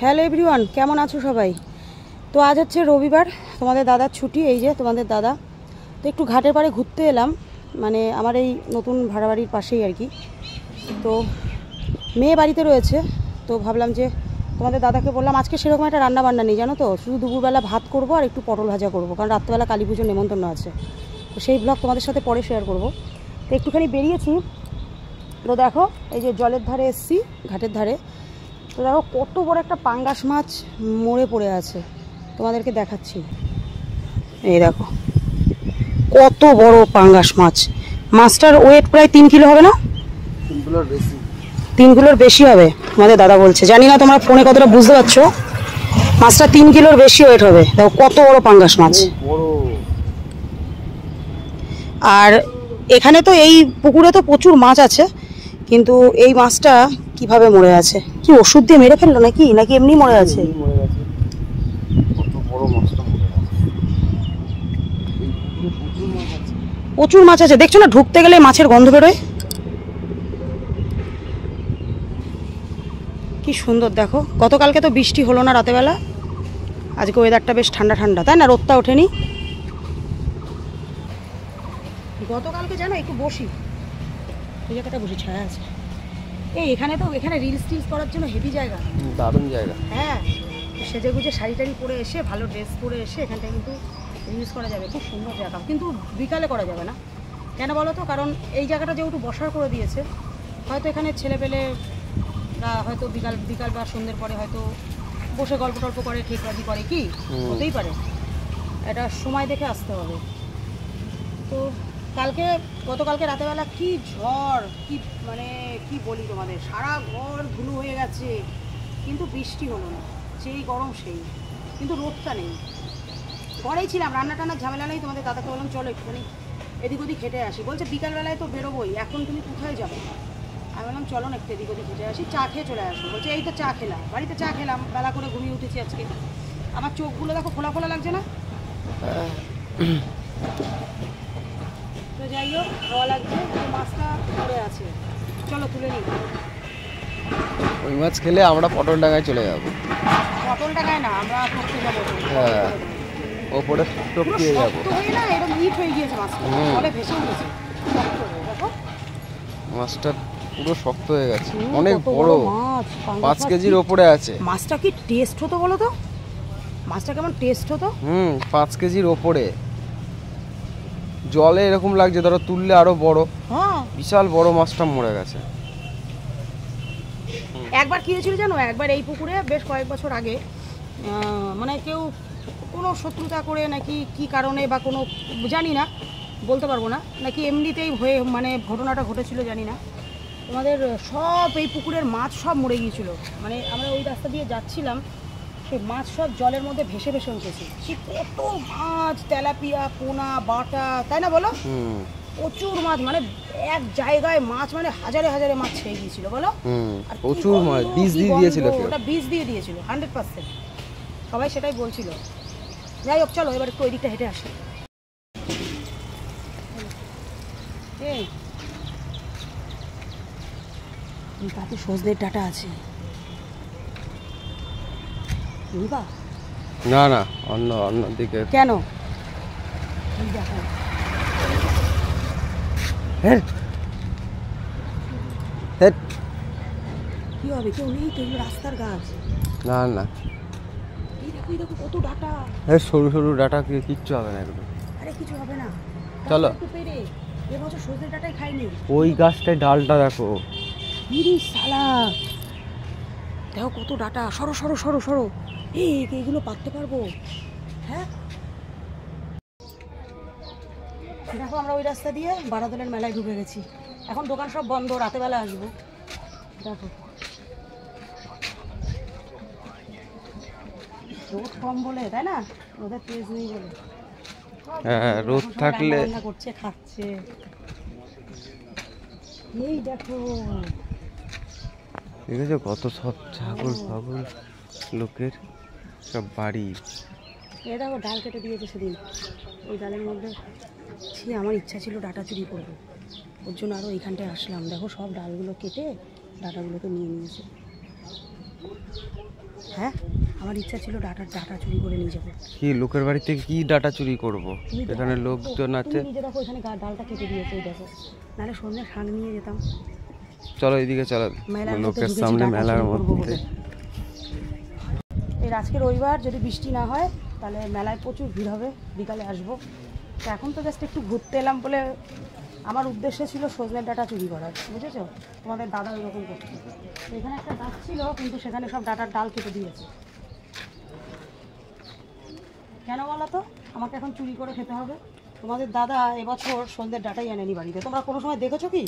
Hello everyone, কেমন আছো সবাই? তো আজ হচ্ছে রবিবার, তোমাদের দাদার ছুটি। এই যে তোমাদের দাদা তো একটু ঘাটের পাড়ে ঘুরতে এলাম, মানে আমার এই নতুন ভাড়া বাড়ির পাশেই আর কি। তো মেয়ে বাড়িতে রয়েছে, তো ভাবলাম যে তোমাদের দাদাকে বললাম আজকে সেরকম একটা রান্না বান্না নেই, জানো তো, শুধু দুপুরবেলা ভাত করবো আর একটু পটল ভাজা করবো, কারণ রাত্রেবেলা কালী পুজোর নেমন্তন্ন আছে। তো সেই ব্লগ তোমাদের সাথে পরে শেয়ার করবো। তো একটুখানি বেরিয়েছি, তো দেখো এই যে জলের ধারে এসছি, ঘাটের ধারে। তো দেখো কত বড় একটা পাঙ্গাস মাছ মরে পড়ে আছে, তোমাদেরকে দেখাচ্ছি। এই দেখো কত বড় পাঙ্গাস মাছ। মাছটার ওয়েট প্রায় 3 কিলো হবে না? 3 কিলোর বেশি হবে আমাদের দাদা বলছে, জানি না তোমরা ফোনে কতটা বুঝতে পারছো। মাছটা 3 কিলোর বেশি ওয়েট হবে। দেখো কত বড় পাঙ্গাস মাছ। আর এখানে তো এই পুকুরে তো প্রচুর মাছ আছে, কিন্তু এই মাছটা কিভাবে মরে আছে? কি ওষুধ দিয়ে মেরে ফেললো নাকি নাকি এমনি মরে আছে? প্রচুর মাছ আছে, দেখছো না, ঢুকতে গেলে মাছের গন্ধ বেরোয়। কি সুন্দর দেখো। গতকালকে তো বৃষ্টি হলো না রাতেবেলা, আজকে ওয়েদারটা বেশ ঠান্ডা ঠান্ডা, তাই না? রোদটা ওঠেনি গতকালকে, জানো একটু বসি এই জায়গাটা, বসি ছায়া আছে। এই এখানে তো, এখানে রিলস টিলস করার জন্য হেভি জায়গা, দারুণ জায়গা। হ্যাঁ, সেজে গুজে শাড়ি টাড়ি পরে এসে, ভালো ড্রেস পরে এসে এখানটায় কিন্তু রিলস করা যাবে। খুব সুন্দর জায়গা, কিন্তু বিকালে করা যাবে না। কেন বলো তো? কারণ এই জায়গাটা যেহেতু বসার করে দিয়েছে, হয়তো এখানে ছেলেপেলেরা হয়তো বিকাল বিকাল বা সন্ধ্যের পরে হয়তো বসে গল্প টল্প করে, ঠিকবাজি করে, কি হতেই পারে। এটা সময় দেখে আসতে হবে। তো গতকালকে রাতেবেলা কি ঝড়, কি মানে কি বলি তোমাদের, সারা ঘর ধুলো হয়ে গেছে, কিন্তু বৃষ্টি হলো না। যেই গরম সেই, কিন্তু রোদটা নেই। ঘরেই ছিলাম, রান্না টান্নার ঝামেলা নেই। তোমাদের দাদাকে বললাম চলো একটুখানি এদিক ওদিক হেঁটে আসি। বলছে বিকালবেলায় তো বেরোবোই, এখন তুমি কোথায় যাবে? আমি বললাম চলো না একটু এদিক ওদিক হেঁটে আসি, চা খেয়ে চলে আসবো। বলছে এই তো চা খেলাম, বাড়িতে চা খেলাম, বেলা করে ঘুমিয়ে উঠেছি আজকে। আমার চোখগুলো দেখো খোলা খোলা লাগছে না? তো যাই হোক, ভালো লাগছে। মাছটা পড়ে আছে, চলো তুলে নিই। ওই মাছ খেলে আমরা পটল ডাঙায় চলে যাবো। পটল ডাঙায় না, আমরা করতে যাবো। হ্যাঁ, ওপরে টপকিয়ে যাবো। না, এরকম ইট হয়ে গিয়েছে মাছটা, বলে ভেসে উঠেছে। দেখো মাছটা পুরো শক্ত হয়ে গেছে, অনেক বড় মাছ, 5 কেজির ওপরে আছে। মাছটা কি টেস্ট হতো বলো তো? মাছটা কেমন টেস্ট হতো? 5 কেজির ওপরে। জলে এরকম লাগছে, ধরো তুললে আরো বড়। হ্যাঁ, বিশাল বড় মাছটা মরে গেছে। একবার কি হয়েছিল জানো? একবার এই পুকুরে বেশ কয়েক বছর আগে, মানে কেউ কোনো শত্রুতা করে নাকি কি কারণে বা কোনো জানি না, বলতে পারবো না, নাকি এমনিতেই হয়ে মানে ঘটনাটা ঘটেছিল জানি না। আমাদের সব এই পুকুরের মাছ সব মরে গিয়েছিল। মানে আমরা ওই রাস্তা দিয়ে যাচ্ছিলাম, সেই মাছ সব জলের মধ্যে ভেসে ভেসে উঠেছে। সে কত মাছ, তেলাপিয়া, পোনা, বাটা, তাই না বলো? প্রচুর মাছ, মানে এক জায়গায় মাছ, মানে হাজারে হাজারে মাছ ছেড়ে গিয়েছিল বলো। আর প্রচুর মাছ বীজ দিয়ে দিয়েছিল, ওটা বীজ দিয়ে দিয়েছিল 100%। সবাই সেটাই বলছিল। যাই হোক, চলো এবার একটু ওই দিকটা হেঁটে আসি। তাতে সজনের ডাটা আছে। না না, অন্য দিকে। কেন? কি হবে? কেউ নেই তো, রাস্তার গাছ। না না, এই দেখো কত ডাটা। সরু সরু ডাটা, কিচ্ছু হবে না একদম। আরে কিছু হবে না, চলো। একটু পেরে এবছর সজনের ডাটাই খাইনি। ওই গাছটায় ডালটা দেখো। শালা দেখো কত ডাটা। সরো সরো সরো সরো, এইগুলো পাততে পারবো? হ্যাঁ দেখো, আমরা ওই রাস্তা দিয়ে বারাদলের মেলায় ঢুকে গেছি। এখন দোকান সব বন্ধ, রাতেবেলা আসবো। দেখো রোদ কম বলে, তাই না? রোদের তেজ নেই বলে। হ্যাঁ, রোদ থাকলে করছে, খাচ্ছে। এই দেখো, দেখেছো কত সব ছাগল ফাগল লোকের সব বাড়ি। এ দেখো ডাল কেটে দিয়েছে সেদিন, ওই ডালের মধ্যে। আমার ইচ্ছা ছিল ডাটা চুরি করবো, ওর জন্য আরও এইখানটায় আসলাম। দেখো সব ডালগুলো কেটে ডাটাগুলোকে নিয়ে নিয়েছে। হ্যাঁ আমার ইচ্ছা ছিল ডাটা চুরি করে নিয়ে যাবো। কি লোকের বাড়ি থেকে কি ডাটা চুরি করব? এখানে লোকজন আছে। তুমি নিজে দেখো এখানে ডালটা কেটে দিয়েছে, এই দেখো, নাহলে সন্ধ্যে শাক নিয়ে যেতাম। চলো এদিকে চলো, লোকের সামনে মেলার মধ্যে। এই আজকে রবিবার, যদি বৃষ্টি না হয় তাহলে মেলায় প্রচুর ভিড় হবে, বিকালে আসবো। তো এখন তো জাস্ট একটু ঘুরতে এলাম বলে, আমার উদ্দেশ্য ছিল সজনের ডাটা চুরি করার, বুঝেছো? তোমাদের দাদা ওইরকম করছে। এখানে একটা গাছ ছিল, কিন্তু সেখানে সব ডাটার ডাল কেটে দিয়েছে। কেন বলো তো? আমাকে এখন চুরি করে খেতে হবে। তোমাদের দাদা এবছর সন্ধ্যের ডাটাই আনেনি বাড়িতে, তোমরা কোনো সময় দেখেছো কি?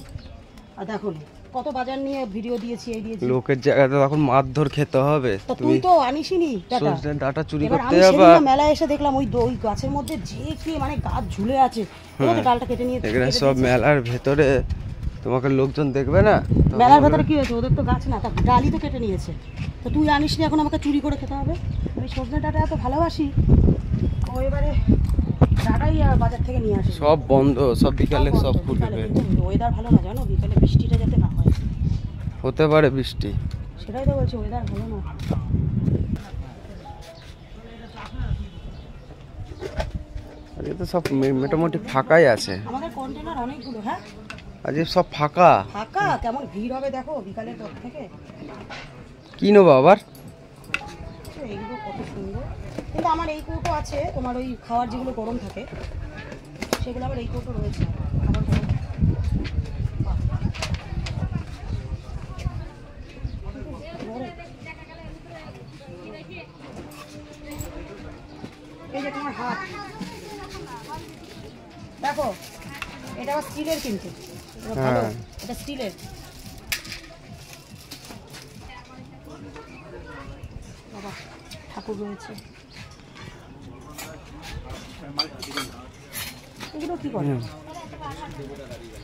আর দেখো কত বাজার নিয়ে ভিডিও দিয়েছি, এই দিয়েছি। লোকের জায়গাতে তখন মারধর খেতে হবে। তুই তো আনিসনি ডাটা, ডাটা চুরি এবার করতে আমি যাবা। সেদিন মেলায় এসে দেখলাম ওই গাছের মধ্যে যে কি মানে গাছ ঝুলে আছে, ওই ডালটা কেটে নিয়ে এখানে সব মেলার ভেতরে তোমাকে লোকজন দেখবে না। মেলার ভেতরে কি হয়েছে? ওদের তো গাছ না, তা ডালই তো কেটে নিয়েছে। তো তুই আনিসনি, এখন আমাকে চুরি করে খেতে হবে। আমি সজনে ডাটা এত ভালোবাসি, ও এবারে ডাটাই বাজার থেকে নিয়ে আসে। সব বন্ধ, সব বিকালে সব খুলবে। ওয়েদার ভালো না, জানো, বিকালে বৃষ্টিটা যাতে না হয়। হতে পারে বৃষ্টি, সেটাই তো বলছি, ওয়েদার ভালো না। আজকে তো সব মোটামুটি ফাঁকাই আছে। আমাদের কন্টেনার অনেকগুলো। হ্যাঁ আজকে সব ফাঁকা ফাঁকা, কেমন ভিড় হবে দেখো বিকালের পর থেকে। কি নেবো আবার? এইগুলো কত সুন্দর, কিন্তু আমার এই কৌটো আছে, তোমার ওই খাওয়ার যেগুলো গরম থাকে সেগুলো আমার এই কৌটো রয়েছে। খাবার গরম এই যে তোমার হাত দেখো, এটা আবার স্টিলের, কিন্তু ভালো, এটা স্টিলের। বাবা ঠাকুর রয়েছে। এগুলো কি করে?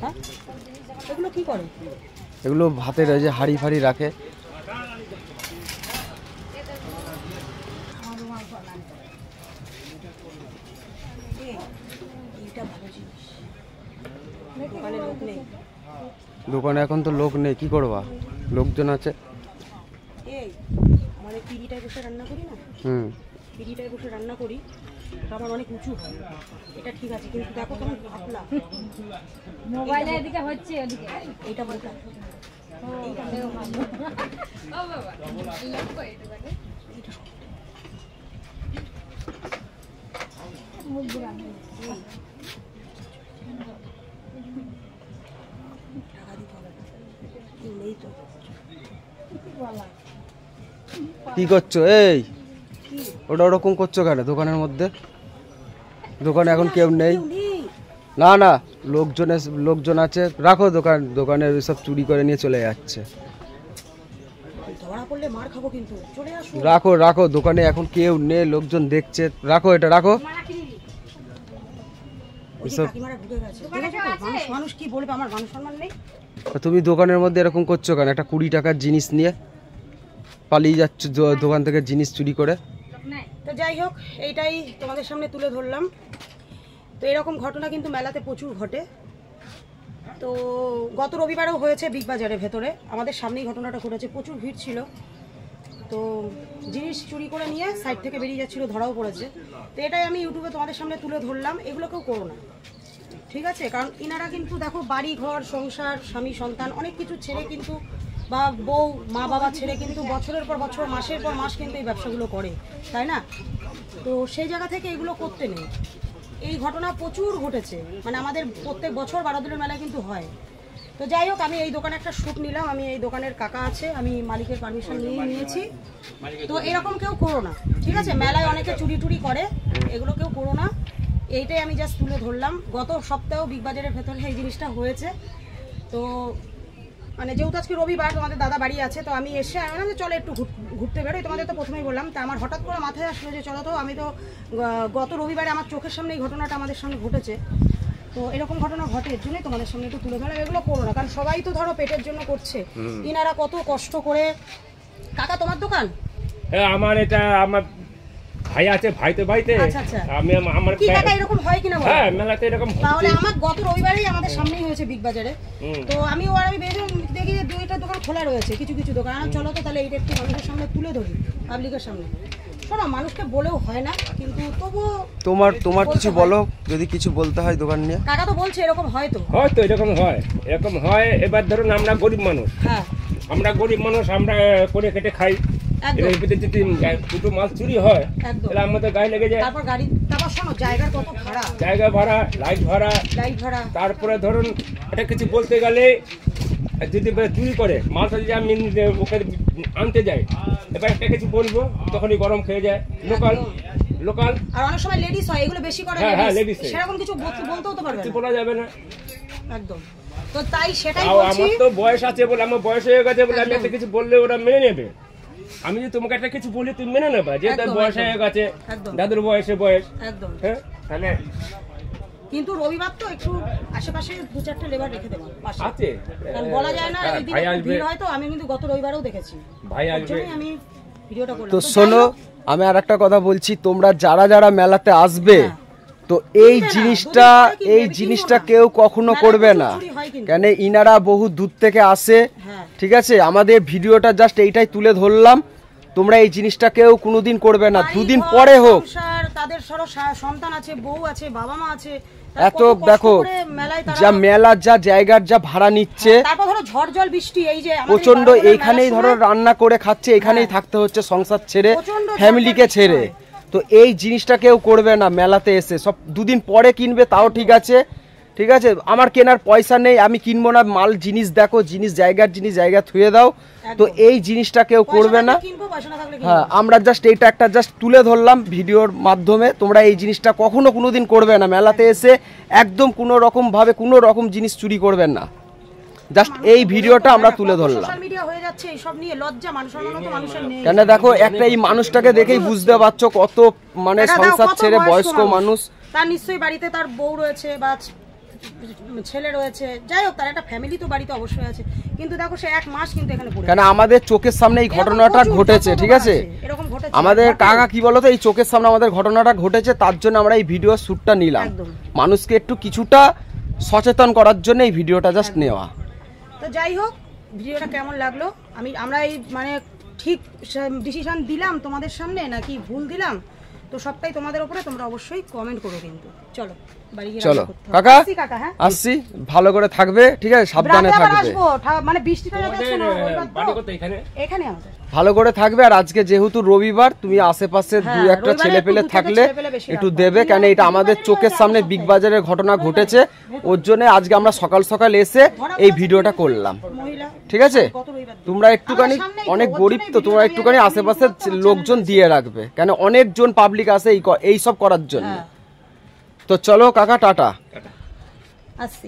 হ্যাঁ এগুলো কি করে? এগুলো ভাতের যে হাড়ি ফাড়ি রাখে। দোকানে এখন তো লোক নেই, কি করবা? লোকজন আছে। এই আমাদের পিড়িটায় বসে রান্না করি না, পিড়িটায় বসে রান্না করি, আমার অনেক উঁচু হয়, এটা ঠিক আছে, কিন্তু দেখো কেমন পাতলা। মোবাইলে এদিকে হচ্ছে, ওদিকে এইটা বলতে কি করছো? এই ওটা ওরকম করছো কেন দোকানের মধ্যে? দোকানে এখন কেউ নেই। না না, লোকজন আছে, রাখো। দোকানে সব চুরি করে নিয়ে চলে যাচ্ছে। রাখো রাখো, দোকানে এখন কেউ নেই, লোকজন দেখছে, রাখো এটা, রাখো। তুমি দোকানের মধ্যে এরকম করছো কেন? একটা 20 টাকার জিনিস নিয়ে পালিয়ে যাচ্ছ দোকান থেকে জিনিস চুরি করে। তো যাই হোক, এইটাই তোমাদের সামনে তুলে ধরলাম। তো এরকম ঘটনা কিন্তু মেলাতে প্রচুর ঘটে। তো গত রবিবারেও হয়েছে বিগ বাজারের ভেতরে, আমাদের সামনেই ঘটনাটা ঘটেছে, প্রচুর ভিড় ছিল। তো জিনিস চুরি করে নিয়ে সাইড থেকে বেরিয়ে যাচ্ছিল, ধরাও পড়েছে। তো এটাই আমি ইউটিউবে তোমাদের সামনে তুলে ধরলাম। এগুলো কেউ করো না, ঠিক আছে? কারণ ইনারা কিন্তু দেখো বাড়ি ঘর সংসার স্বামী সন্তান অনেক কিছু ছেড়ে কিন্তু, বা বউ মা বাবা ছেড়ে কিন্তু বছরের পর বছর মাসের পর মাস কিন্তু এই ব্যবসাগুলো করে, তাই না? তো সেই জায়গা থেকে এগুলো করতে নেই। এই ঘটনা প্রচুর ঘটেছে, মানে আমাদের প্রত্যেক বছর বারাদুলের মেলায় কিন্তু হয়। তো যাই হোক, আমি এই দোকানে একটা শ্যুট নিলাম, আমি এই দোকানের কাকা আছে, আমি মালিকের পারমিশন নিয়েছি। তো এরকম কেউ করো না, ঠিক আছে? মেলায় অনেকে চুরি টুরি করে, এগুলো কেউ করো না। এইটাই আমি জাস্ট তুলে ধরলাম। গত সপ্তাহেও বিগ বাজারের ভেতরে এই জিনিসটা হয়েছে। তো মানে যেহেতু আজকে রবিবার, তোমাদের দাদা বাড়ি আছে, তো আমি এসে আমি বললাম যে চলো একটু ঘুরতে বেরোই। তোমাদের তো প্রথমেই বললাম, তা আমার হঠাৎ করে মাথায় আসলো যে চলো তো, আমি তো গত রবিবারে আমার চোখের সামনে এই ঘটনাটা আমাদের সামনে ঘটেছে। তো এরকম ঘটনা ঘটে, এর জন্যই তোমাদের সামনে একটু তুলে ধরলাম। এগুলো করো না, কারণ সবাই তো ধরো পেটের জন্য করছে, ইনারা কত কষ্ট করে। কাকা তোমার দোকান? হ্যাঁ আমার এটা আমার ভাই আছে, ভাইতে আচ্ছা আচ্ছা, আমি আমার কি কাকা এরকম হয় কিনা বলো? হ্যাঁ মেলাতে এরকম হয়। তাহলে আমার গত রবিবারেই আমাদের সামনেই হয়েছে বিগ বাজারে। তো আমি বেরিয়ে দেখি যে দুইটা দোকান খোলা রয়েছে, কিছু কিছু দোকান। চলো তো তাহলে এইটা একটু মানুষের সামনে তুলে ধরি। পাবলিকের সামনে। শোনো, মানুষকে বলেও হয় না, কিন্তু তবুও তোমার কিছু বলো, যদি কিছু বলতে হয় দোকান নিয়ে। কাকা তো বলছে এরকম হয়তো। হয়তো এরকম হয়। এবার ধরুন আমরা গরিব মানুষ, হ্যাঁ আমরা করে কেটে খাই। একদম এর ভিতরে যদি দুটো মাছ চুরি হয় একদম। তাহলে আমাদের গায়ে লেগে যায়। তারপর শোনো, জায়গার কত ভাড়া, জায়গা ভাড়া, লাইট ভাড়া, তারপরে ধরুন এটা কিছু বলতে গেলে যদি চুরি করে মাছ যদি আমি ওকে আনতে যাই, এবার একটা কিছু বলবো তখনই গরম খেয়ে যায়। লোকাল আর অনেক সময় লেডিস হয়, এগুলো বেশি করে লেডিস, সেরকম কিছু বলতেও তো পারবে কিছু না, বলা যাবে না একদম। তো তাই সেটাই তাও বলছি, আমার তো বয়স আছে বলে, আমার বয়স হয়ে গেছে বলে আমি একটা কিছু বললে ওরা মেনে নেবে। আমি যদি তোমাকে একটা কিছু বলি তুমি মেনে নেবে, যে তার বয়স হয়ে গেছে, দাদুর বয়স একদম। হ্যাঁ, তাহলে কিন্তু রবিবার তো একটু আশেপাশে 2-4টা লেবার রেখে দেবো পাশে, আছে, কারণ বলা যায় না এই দিনে ভাই একটু আসবে, ভিড় হয়। তো আমি কিন্তু গত রবিবারেও দেখেছি, ভাই তার আসবে। জন্যই আমি ভিডিওটা করলাম। তো তো শোনো, আমি আর একটা কথা বলছি, তোমরা যারা মেলাতে আসবে, তো এই জিনিসটা কেউ কখনো করবে না, কেন ইনারা বহু দূর থেকে আসে। ঠিক আছে, আমাদের ভিডিওটা জাস্ট এইটাই তুলে ধরলাম, তোমরা এই জিনিসটা কেউ কোনোদিন করবে না। দুদিন পরে হোক, তাদের সন্তান আছে, বউ আছে, বাবা মা আছে, এত দেখো যা মেলা, যা জায়গার যা ভাড়া নিচ্ছে, তারপর ধরো ঝড় জল বৃষ্টি, এই যে প্রচন্ড, এইখানেই ধরো রান্না করে খাচ্ছে, এখানেই থাকতে হচ্ছে সংসার ছেড়ে, ফ্যামিলিকে ছেড়ে। তো এই জিনিসটা কেউ করবে না মেলাতে এসে, সব দুদিন পরে কিনবে তাও ঠিক আছে। ঠিক আছে, আমার কেনার পয়সা নেই, আমি কিনবো না, মাল জিনিস দেখো, জায়গার জিনিস জায়গা থুয়ে দাও। তো এই জিনিসটা কেউ করবে না। হ্যাঁ, আমরা জাস্ট এইটা একটা তুলে ধরলাম ভিডিওর মাধ্যমে। তোমরা এই জিনিসটা কখনো কোনোদিন করবে না, মেলাতে এসে একদম কোনো রকম ভাবে কোনো রকম জিনিস চুরি করবেন না। জাস্ট এই ভিডিওটা আমরা তুলে ধরলাম। কেন দেখো, একটা এই মানুষটাকে দেখেই বুঝতে পারছো কত মানে সংসার ছেড়ে বয়স্ক মানুষ, তার নিশ্চয়ই বাড়িতে তার বউ রয়েছে বা ছেলে রয়েছে, যাই হোক তার একটা ফ্যামিলি তো বাড়িতে অবশ্যই আছে, কিন্তু দেখো সে 1 মাস কিন্তু এখানে পড়ে। কেন আমাদের চোখের সামনে এই ঘটনাটা ঘটেছে, ঠিক আছে, আমাদের কাকা কি বলতো, এই চোখের সামনে আমাদের ঘটনাটা ঘটেছে, তার জন্য আমরা এই ভিডিও শ্যুটটা নিলাম, মানুষকে একটু কিছুটা সচেতন করার জন্য এই ভিডিওটা জাস্ট নেওয়া। তো যাই হোক, ভিডিওটা কেমন লাগলো, আমরা এই মানে ঠিক ডিসিশন দিলাম তোমাদের সামনে নাকি ভুল দিলাম, তো সবটাই তোমাদের উপরে, তোমরা অবশ্যই কমেন্ট করো। কিন্তু চলো চলো কাকা, আসছি, ভালো করে থাকবে, ঠিক আছে, সাবধানে থাকবে, মানে বৃষ্টিটা এখানে ভালো করে থাকবে। আর আজকে যেহেতু রবিবার, তুমি আশেপাশে 2-1টা ছেলে পেলে থাকলে একটু দেবে, কেন এটা আমাদের চোখের সামনে বিগ বাজারের ঘটনা ঘটেছে, ওর জন্য আজকে আমরা সকাল সকাল এসে এই ভিডিওটা করলাম। ঠিক আছে, তোমরা একটুখানি, অনেক গরিব তো, তোমরা একটুখানি আশেপাশের লোকজন দিয়ে রাখবে, কেন অনেকজন পাবলিক আসে এই সব করার জন্য। তো চলো কাকা, টাটা, আসছি।